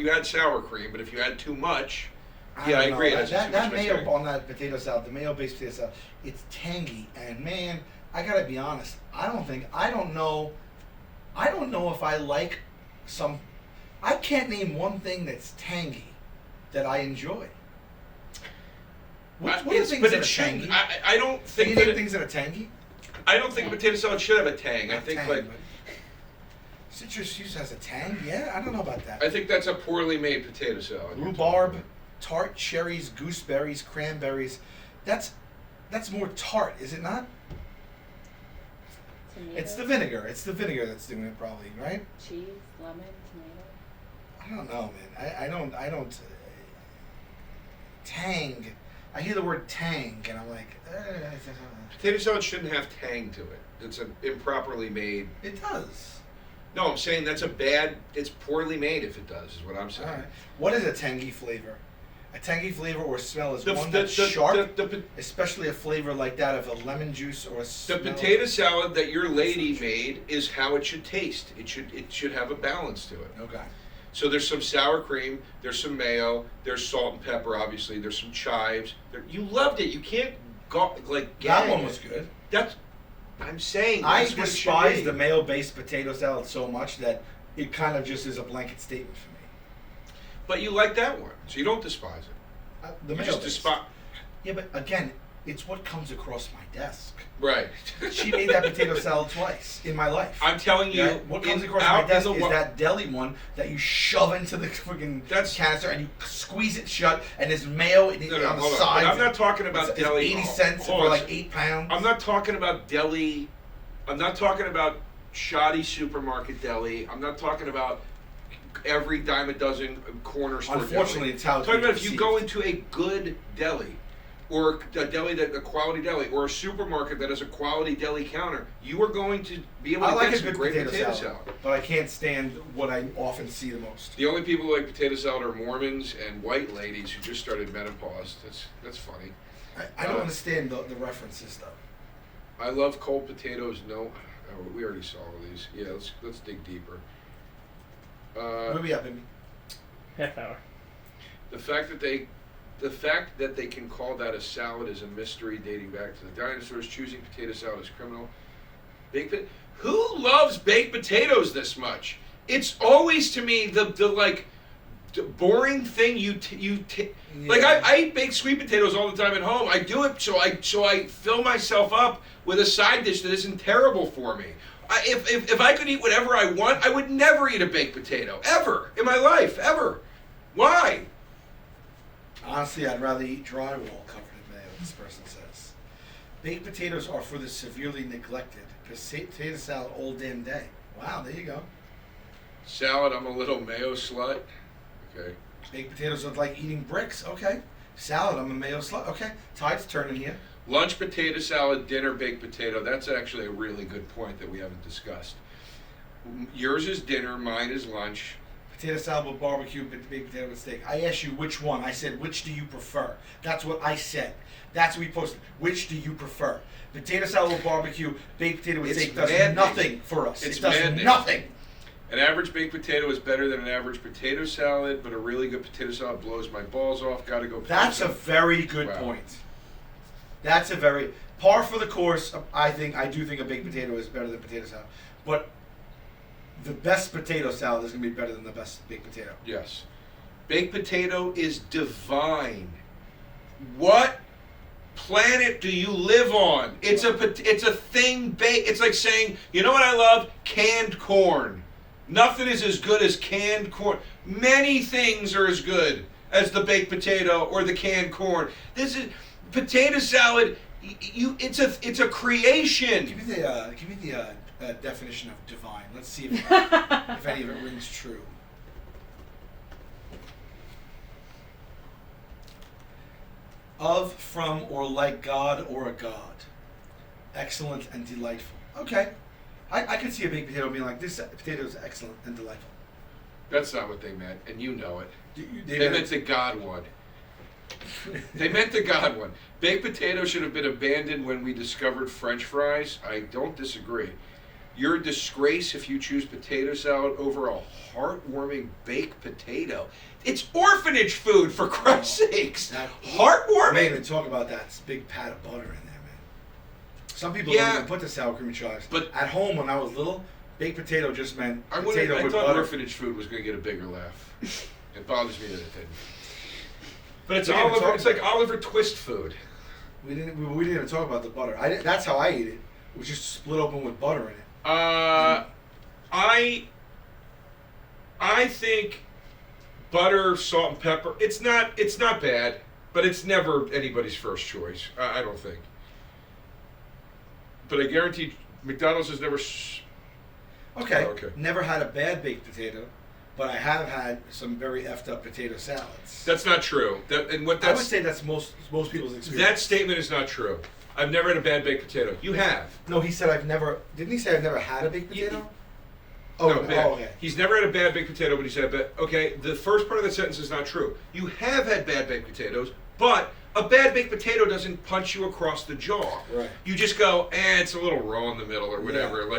you add sour cream, but if you add too much, I agree. That mayo on that potato salad, the mayo-based potato salad, it's tangy, and man, I gotta be honest. I don't know if I like some. I can't name one thing that's tangy that I enjoy. What are things that are tangy? I don't think that things that are tangy. I don't think potato salad should have a tang. I think like citrus juice has a tang. Yeah, I don't know about that. I think that's a poorly made potato salad. Rhubarb, tart cherries, gooseberries, cranberries. That's more tart, is it not? Tomato. It's the vinegar. It's the vinegar that's doing it, probably, right? Cheese, lemon, tomato. I don't know, man. I don't. Tang. I hear the word tang, and I'm like. Potato salad shouldn't have tang to it. It's an improperly made. It does. No, I'm saying that's a bad. It's poorly made if it does. Is what I'm saying. All right. What is a tangy flavor? A tangy flavor or smell is one that's sharp, especially a flavor like that of a lemon juice or a smell. The potato salad that your lady made is how it should taste. It should have a balance to it. Okay. So there's some sour cream, there's some mayo, there's salt and pepper, obviously. There's some chives. You loved it. You can't go like. That one was good. That's. I'm saying. I despise the mayo-based potato salad so much that it kind of just is a blanket statement for me. But you like that one, so you don't despise it. The you just despise. Yeah, but again, it's what comes across my desk. Right. She made that potato salad twice in my life. I'm telling you, what comes across my desk is that deli one that you shove into the freaking canister and you squeeze it shut, and there's mayo on the side. I'm not talking about deli. 80 cents for like 8 pounds. I'm not talking about deli. I'm not talking about shoddy supermarket deli. I'm not talking about every dime a dozen corner store. Unfortunately, deli. it's how I'm talking about if you go into a good deli. Or a deli a quality deli, or a supermarket that has a quality deli counter, you are going to be able to get some great potato salad. But I can't stand what I often see the most. The only people who like potato salad are Mormons and white ladies who just started menopause. That's funny. I don't understand the references though. I love cold potatoes. No, we already saw all these. Yeah, let's dig deeper. Where we at, baby? Half hour. The fact that they can call that a salad is a mystery dating back to the dinosaurs. Choosing potato salad is criminal. Who loves baked potatoes this much? It's always to me the like boring thing like I eat baked sweet potatoes all the time at home. I do it so I fill myself up with a side dish that isn't terrible for me. If I could eat whatever I want, I would never eat a baked potato ever in my life ever. Why? Honestly, I'd rather eat drywall covered in mayo. This person says baked potatoes are for the severely neglected. Potato salad all damn day. Wow, there you go. Salad, I'm a little mayo slut. Okay. Baked potatoes are like eating bricks. Okay. Salad, I'm a mayo slut. Okay. Tide's turning here. Lunch potato salad, dinner baked potato. That's actually a really good point that we haven't discussed. Yours is dinner, mine is lunch. Potato salad with barbecue, baked potato with steak. I asked you which one. I said, which do you prefer? That's what I said. That's what we posted. Which do you prefer? Potato salad with barbecue, baked potato with steak does nothing for us. It does maddening. Nothing. An average baked potato is better than an average potato salad, but a really good potato salad blows my balls off. Gotta go. That's a very good point. That's a very par for the course. I do think a baked potato is better than potato salad, but the best potato salad is gonna be better than the best baked potato. Yes, baked potato is divine. What planet do you live on? It's a thing baked. It's like saying, you know what I love? Canned corn. Nothing is as good as canned corn. Many things are as good as the baked potato or the canned corn. This is potato salad. It's a creation. Give me the definition of divine. Let's see if any of it rings true. Of, from, or like God or a god. Excellent and delightful. Okay. I could see a baked potato being like, this potato is excellent and delightful. That's not what they meant, and you know it. They meant the God one. They meant the God one. Baked potato should have been abandoned when we discovered French fries. I don't disagree. You're a disgrace if you choose potato salad over a heartwarming baked potato. It's orphanage food, for Christ's sakes. Heartwarming? Man, even talk about that big pat of butter in there, man. Some people don't even put the sour cream and chives. But at home, when I was little, baked potato just meant potato I with thought butter. orphanage food was going to get a bigger laugh. It bothers me that it didn't. But it's like Oliver Twist food. We didn't even talk about the butter. That's how I eat it. It was just split open with butter in it. I think butter, salt, and pepper. It's not bad, but it's never anybody's first choice. I don't think. But I guarantee McDonald's has never. Okay. Never had a bad baked potato, but I have had some very effed up potato salads. That's not true. I would say that's most people's experience. That statement is not true. I've never had a bad baked potato. You have. No, he said I've never. Didn't he say I've never had a baked potato? Okay. He's never had a bad baked potato, but he said, okay, the first part of that sentence is not true. You have had bad baked potatoes, but a bad baked potato doesn't punch you across the jaw. Right. You just go, it's a little raw in the middle or whatever. I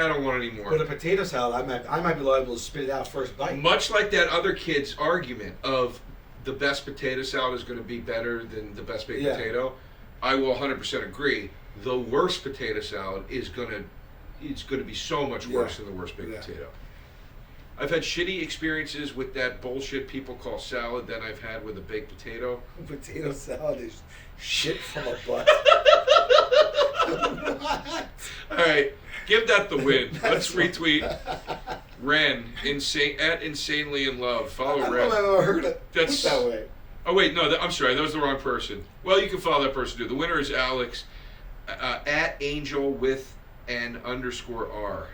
don't want any more. But a potato salad, I might be liable to spit it out first bite. Much like that other kid's argument of the best potato salad is going to be better than the best baked potato, I will 100% agree. The worst potato salad is going to be so much worse than the worst baked potato. I've had shitty experiences with that bullshit people call salad than I've had with a baked potato. Potato salad is shit from a butt. All right, give that the win. Let's retweet Ren at Insanely in Love. Follow Ren. I don't know if I've ever heard it. That's that way. Oh wait, no, I'm sorry, that was the wrong person. Well, you can follow that person too. The winner is Alex at Angel with an _R.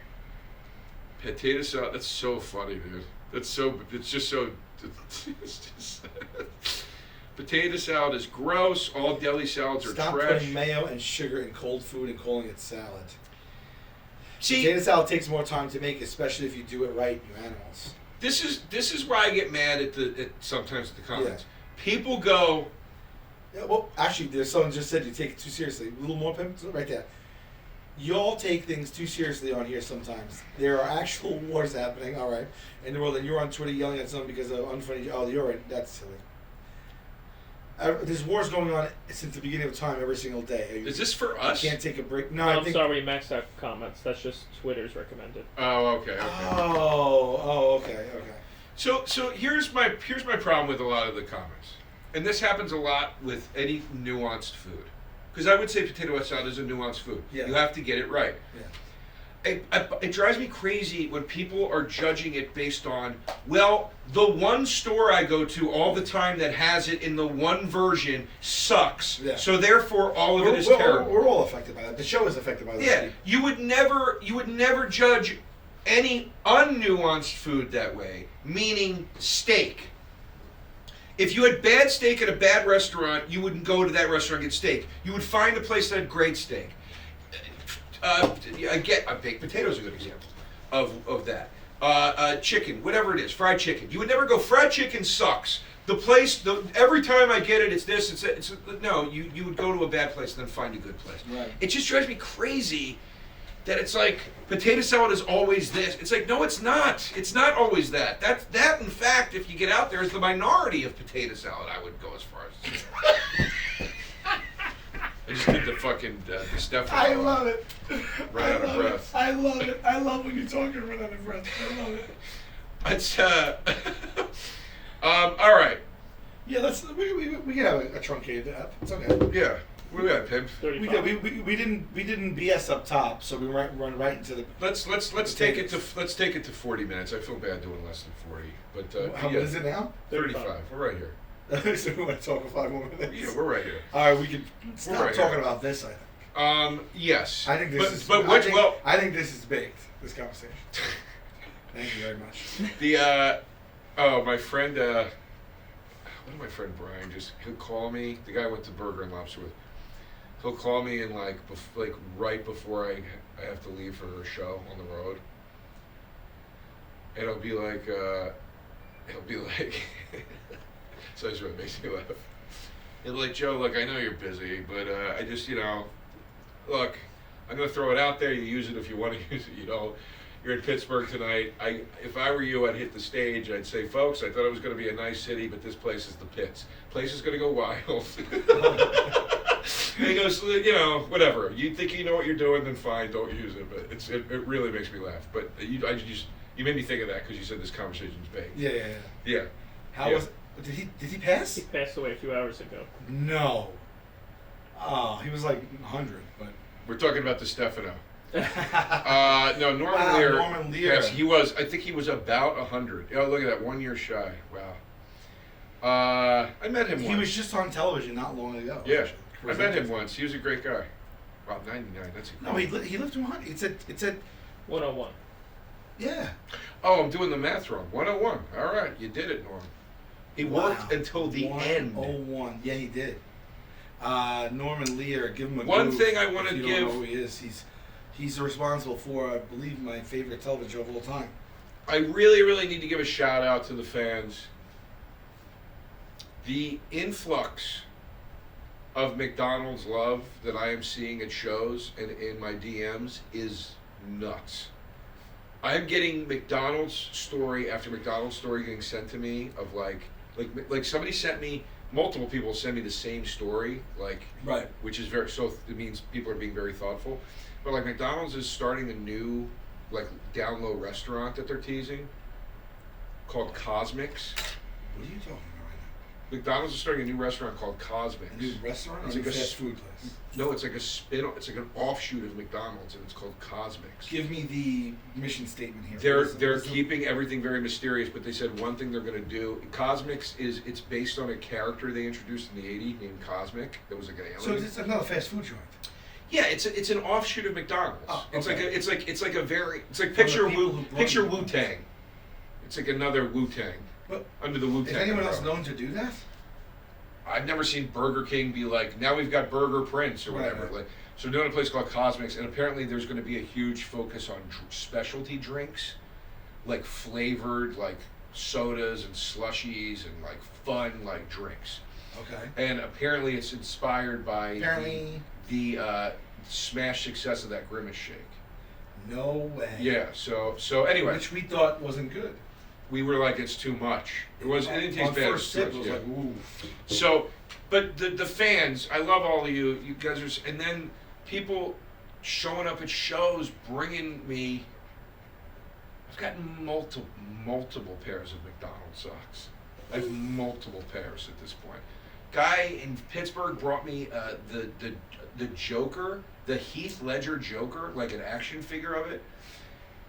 Potato salad. That's so funny, dude. It's just so. Potato salad is gross. All deli salads are trash. Stop putting mayo and sugar in cold food and calling it salad. See, potato salad takes more time to make, especially if you do it right, you animals. This is why I get mad at sometimes at the comments. Yeah. People go. Yeah, well, actually, there's someone just said you take it too seriously. A little more, Pimp, right there. Y'all take things too seriously on here sometimes. There are actual wars happening, all right, in the world, and you're on Twitter yelling at someone because of unfunny. Oh, you're right. That's silly. This war's going on since the beginning of time, every single day. Is this for us? Can't take a break. No, I'm sorry, Max got comments. That's just Twitter's recommended. Oh, okay. Okay. So here's my problem with a lot of the comments, and this happens a lot with any nuanced food, because I would say potato salad is a nuanced food. Yeah. You have to get it right. Yeah. It drives me crazy when people are judging it based on, well, the one store I go to all the time that has it in the one version sucks, so therefore all of it is terrible. We're all affected by that. The show is affected by that. Yeah, you would never judge any unnuanced food that way, meaning steak. If you had bad steak at a bad restaurant, you wouldn't go to that restaurant and get steak. You would find a place that had great steak. Baked potatoes are a good example of that. Chicken, whatever it is, fried chicken. You would never go, fried chicken sucks. Every time I get it, it's this, no, you would go to a bad place and then find a good place. Right. It just drives me crazy that it's like, potato salad is always this. It's like, no, it's not. It's not always that. That, in fact, if you get out there, is the minority of potato salad, I would go as far as. I just did the fucking the Stefano. I love it. Right out of breath. I love it. I love when you're talking right out of breath. I love it. It's all right. Yeah, we can have a truncated app. It's okay. Yeah. What do we got, Pimp? We didn't BS up top, so we run right into the. Let's take it to 40 minutes. I feel bad doing less than 40, but How is it now? 35. We're right here. So we want to talk for 5 more minutes. Yeah, we're right here. All right, we can stop right talking here. about this. I think. Yes. I think this I think this is baked. This conversation. Thank you very much. My friend. What did my friend Brian he'll call me. The guy I went to Burger and Lobster with. He'll call me in like right before I have to leave for a show on the road, and he'll be like, so that's what makes me laugh. He'll be like, Joe, look, I know you're busy, but I just, look, I'm gonna throw it out there. You use it if you want to use it. You're in Pittsburgh tonight. If I were you, I'd hit the stage. I'd say, folks, I thought it was going to be a nice city, but this place is the pits. Place is going to go wild. And he goes, whatever. You think you know what you're doing, then fine, don't use it. But it really makes me laugh. But you made me think of that because you said this conversation's baked. Yeah. How was? Did he pass? He passed away a few hours ago. No. Oh, he was like 100, but. We're talking about the Stefano. No, Norman Lear. Norman Lear. Yes, he was. I think he was about 100. Oh, look at that, 1 year shy. Wow. I met him once. He was just on television not long ago. Yeah, actually. I met him once. He was a great guy. Wow, 99. That's incredible. No, he lived to 100. It's at 101. Yeah. Oh, I'm doing the math wrong. 101. All right, you did it, Norm. He worked until the end. 101. Yeah, he did. Norman Lear, give him a One goof thing I want if to you give. don't know who he is. He's responsible for, I believe, my favorite television show of all time. I really, really need to give a shout out to the fans. The influx of McDonald's love that I am seeing at shows and in my DMs is nuts. I'm getting McDonald's story after McDonald's story getting sent to me of like somebody sent me, multiple people send me the same story, Right. which is it means people are being very thoughtful. But like McDonald's is starting a new down low restaurant that they're teasing called Cosmics. What are you talking about right McDonald's is starting a new restaurant called now? Cosmics. A new restaurant or It's a like new a fast food place? No, it's like a spin. It's like an offshoot of McDonald's, and it's called Cosmics. Give me the mission statement here. They're keeping everything very mysterious, but they said one thing they're going to do. Cosmics it's based on a character they introduced in the '80s named Cosmic. That was like an alien. So it's another fast food joint. Yeah, it's an offshoot of McDonald's. Oh, It's okay. like Picture Wu Tang. It's like another Wu Tang But under the Wu Tang. is anyone else umbrella. known to do that? I've never seen Burger King be like, now we've got Burger Prince or whatever. Right. So they're doing a place called Cosmics, and apparently there's going to be a huge focus on specialty drinks, like flavored sodas and slushies and fun drinks. Okay. And apparently it's inspired by Apparently. the smash success of that Grimace shake. No way. Yeah. So anyway. Which we thought wasn't good. we were like, it's too much. It didn't taste On bad. first sip, it was yeah. like, ooh. So, but the fans, I love all of you. You guys are, and then people showing up at shows, bringing me. I've gotten multiple pairs of McDonald socks. I have multiple pairs at this point. Guy in Pittsburgh brought me the Joker, the Heath Ledger Joker, like an action figure of it,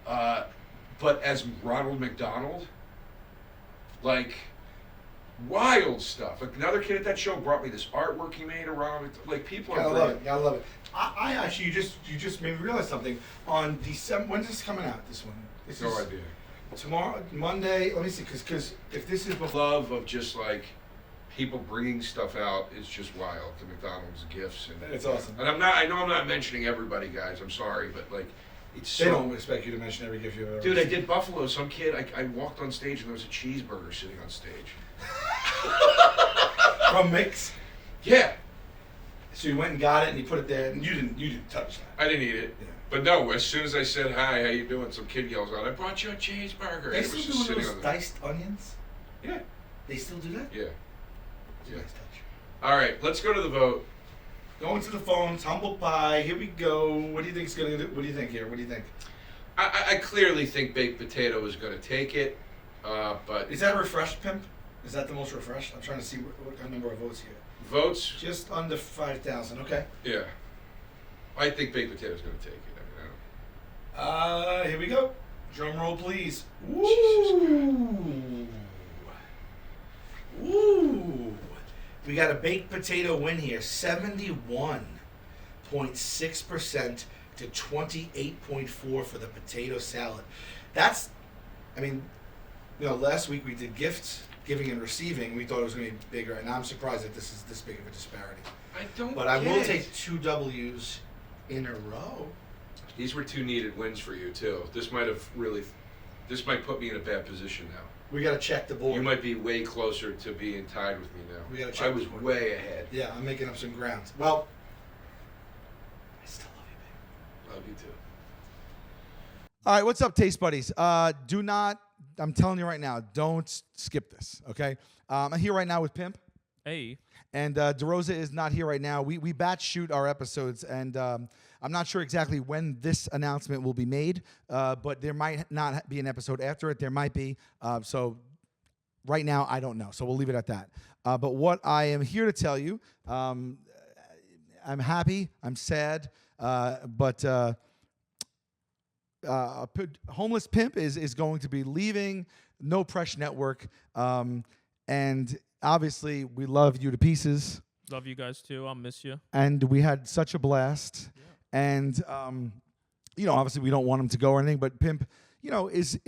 but as Ronald McDonald. Like, wild stuff. Like, another kid at that show brought me this artwork he made around. Like, people Gotta are love great. it. Gotta love it. I actually, you just made me realize something. On December, when's this coming out? This one. This No is idea. tomorrow, Monday. Let me see, because if this is before. Love of just like people bringing stuff out is just wild. The McDonald's gifts and It's awesome. And I know I'm not mentioning everybody, guys. I'm sorry, but like, it's They so. don't expect you to mention every gift you've ever Dude, I received. did Buffalo. Some kid, I walked on stage and there was a cheeseburger sitting on stage. From Mix. Yeah, So you went and got it, and you put it there, and you didn't touch that. I didn't eat it. Yeah. But no, as soon as I said hi, how you doing? Some kid yells out, "I brought you a cheeseburger." They And it was still just do sitting those on the. diced onions. Yeah, They still do that. yeah. It's a Yeah. nice touch. All right, let's go to the vote. Going to the phones, humble pie. Here we go. What do you think's gonna do? What do you think here? What do you think? I clearly think baked potato is going to take it, but Is that refreshed, Pimp? Is that the most refreshed? I'm trying to see what kind of number of votes here. votes, Just under 5,000. Okay. yeah. I think baked potato is going to take it. I mean, Here we go. Drum roll, please. Woo! Woo! We got a baked potato win here. 71.6% to 28.4% for the potato salad. That's, I mean, last week we did gifts, giving and receiving. We thought it was going to be bigger, and I'm surprised that this is this big of a disparity. I don't. But I get will it. take 2 W's in a row. These were 2 needed wins for you too. This might put me in a bad position now. We got to check the board. You might be way closer to being tied with me now. We gotta check I was the board. way ahead. Yeah, I'm making up some ground. Well, I still love you, babe. Love you too. All right, what's up, Taste Buddies? Do not, I'm telling you right now, don't skip this, okay? I'm here right now with Pimp, Hey. and DeRosa is not here right now. We batch shoot our episodes, and I'm not sure exactly when this announcement will be made, but there might not be an episode after it. There might be. So right now, I don't know. So we'll leave it at that. But what I am here to tell you, I'm happy, I'm sad, but Homeless Pimp is going to be leaving No Press Network, and obviously we love you to pieces, Love you guys too. I'll miss you. and we had such a blast. Yeah. And obviously we don't want him to go or anything, but Pimp, is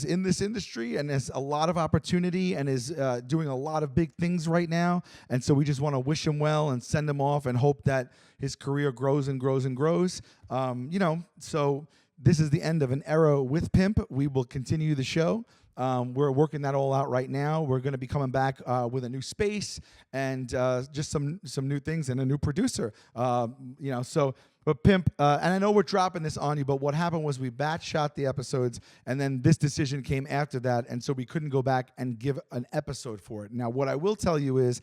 in this industry and has a lot of opportunity and is doing a lot of big things right now. And so we just want to wish him well and send him off and hope that his career grows and grows and grows. So this is the end of an era with Pimp. We will continue the show. We're working that all out right now. We're going to be coming back with a new space and just some new things and a new producer. But Pimp, and I know we're dropping this on you, but what happened was we batch shot the episodes, and then this decision came after that, and so we couldn't go back and give an episode for it. Now, what I will tell you is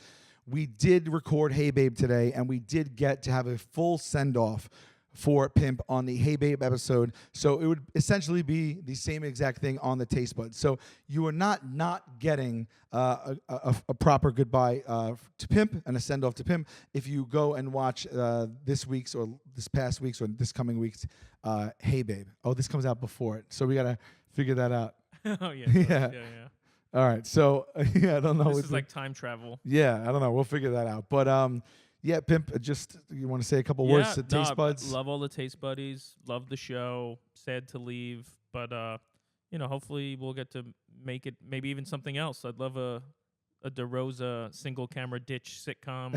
we did record Hey Babe today, and we did get to have a full send-off for Pimp on the Hey Babe episode. So it would essentially be the same exact thing on the Taste Buds. So you are not getting a proper goodbye to Pimp and a send off to Pimp if you go and watch this week's or this past week's or this coming week's Hey Babe. Oh, this comes out before it. So we got to figure that out. Oh yeah. Yeah. Yeah. All right. So I don't know. This is like time travel. Yeah, I don't know. We'll figure that out. But yeah, Pimp, just you want to say a couple words to Taste Buds? Love all the Taste Buddies. Love the show. Sad to leave, but hopefully we'll get to make it maybe even something else. I'd love a a DeRosa single camera ditch sitcom.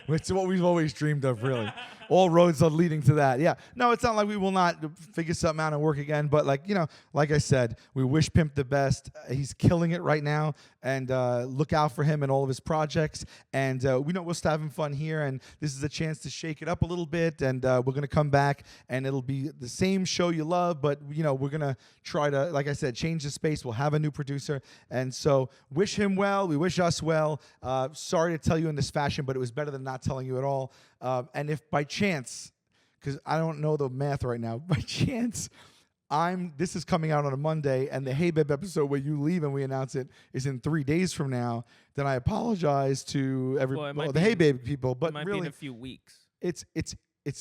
It's what we've always dreamed of, really. All roads are leading to that. Yeah. No, it's not like we will not figure something out and work again. But like like I said, we wish Pimp the best. He's killing it right now, and look out for him and all of his projects. And we know we're still having fun here, and this is a chance to shake it up a little bit. And we're gonna come back, and it'll be the same show you love, but we're gonna try to, like I said, change the space. We'll have a new producer, and so wish him well. We wish us well. Sorry to tell you in this fashion, but it was better than not telling you at all. And if by chance, because I don't know the math right now, by chance, this is coming out on a Monday, and the Hey Babe episode where you leave and we announce it is in 3 days from now, then I apologize to the Hey Babe people. But It might really, be in a few weeks. it's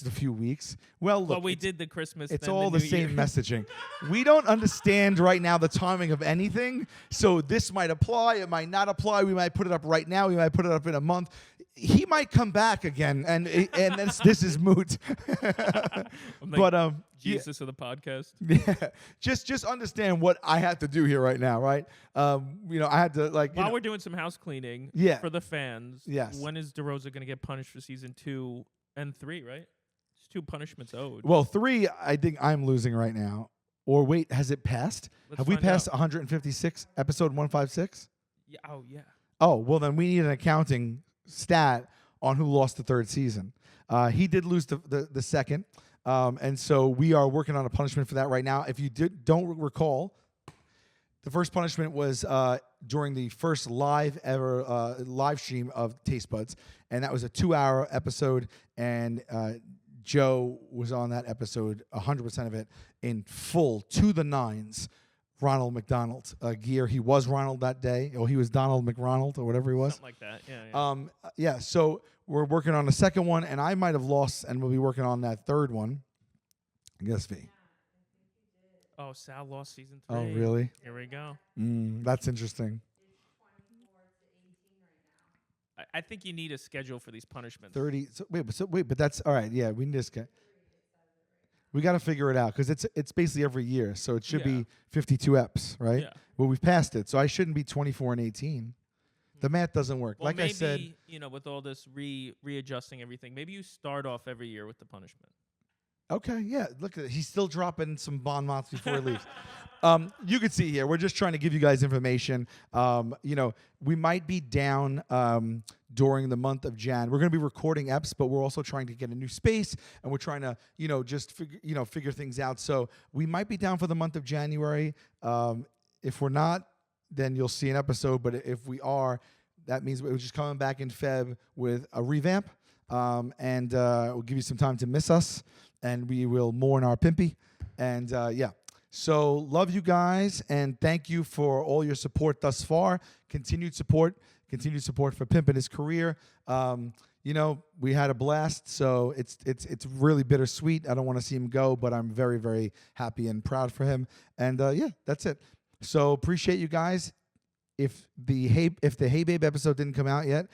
a few weeks. Well, look, Well, we did the Christmas. it's then all the New same Year. messaging. We don't understand right now the timing of anything. So this might apply. It might not apply. We might put it up right now. We might put it up in a month. He might come back again, and this is moot. I'm like But Jesus of the podcast. yeah, just understand what I have to do here right now, right? I had to While we're doing some house cleaning Yeah. for the fans, Yes. when is DeRosa going to get punished for season 2 and 3, right? It's 2 punishments owed. Well, 3, I think I'm losing right now. Or wait, has it passed? Let's Have we find passed out. 156, episode 156? Yeah, oh, yeah. Oh, well, then we need an accounting stat on who lost the 3rd season. He did lose the second, and so we are working on a punishment for that right now. If you don't recall, the first punishment was during the first live stream of Taste Buds, and that was a 2-hour episode, and Joe was on that episode, 100% of it, in full, to the nines. Ronald McDonald gear. He was Ronald that day, or he was Donald McRonald, or whatever he was. Something like that. Yeah, yeah. Yeah, so we're working on the second one, and I might have lost, and we'll be working on that 3rd one. I guess V. Oh, Sal lost season 3. Oh, really? Here we go. That's interesting. I think you need a schedule for these punishments. 30. But that's all right. Yeah, we need to get. We got to figure it out because it's basically every year, so it should Yeah. be 52 eps, right? Yeah. Well, we've passed it, so I shouldn't be 24 and 18. The math doesn't work. Well, like maybe, I said, with all this readjusting everything, maybe you start off every year with the punishment. okay, yeah. Look at it. He's still dropping some bon mots before he leaves. You can see here, we're just trying to give you guys information. We might be down during the month of Jan. We're going to be recording eps, but we're also trying to get a new space, and we're trying to, just figure things out. So we might be down for the month of January. If we're not, then you'll see an episode. But if we are, that means we're just coming back in Feb with a revamp, and we'll give you some time to miss us, and we will mourn our Pimpy, and yeah. So love you guys, and thank you for all your support thus far. Continued support for Pimp in his career. We had a blast, so it's really bittersweet. I don't want to see him go, but I'm very, very happy and proud for him. And yeah, that's it. So appreciate you guys. If the Hey Babe episode didn't come out yet,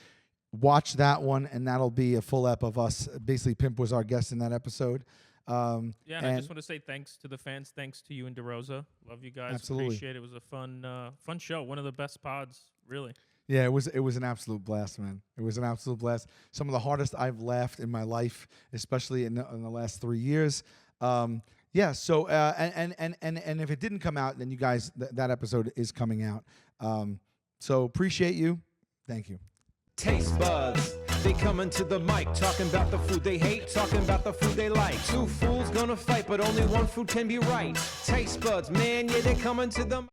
watch that one, and that'll be a full ep of us. Basically, Pimp was our guest in that episode. And I just want to say thanks to the fans. Thanks to you and DeRosa. Love you guys. Absolutely. Appreciate it. It was a fun show. One of the best pods, really. Yeah, it was an absolute blast, man. It was an absolute blast. Some of the hardest I've laughed in my life, especially in the last 3 years. Yeah. So and if it didn't come out, then you guys that episode is coming out. So appreciate you. Thank you. Taste buds, they coming to the mic, talking about the food they hate, talking about the food they like. 2 fools gonna fight, but only one food can be right. Taste buds, man, yeah, they coming to the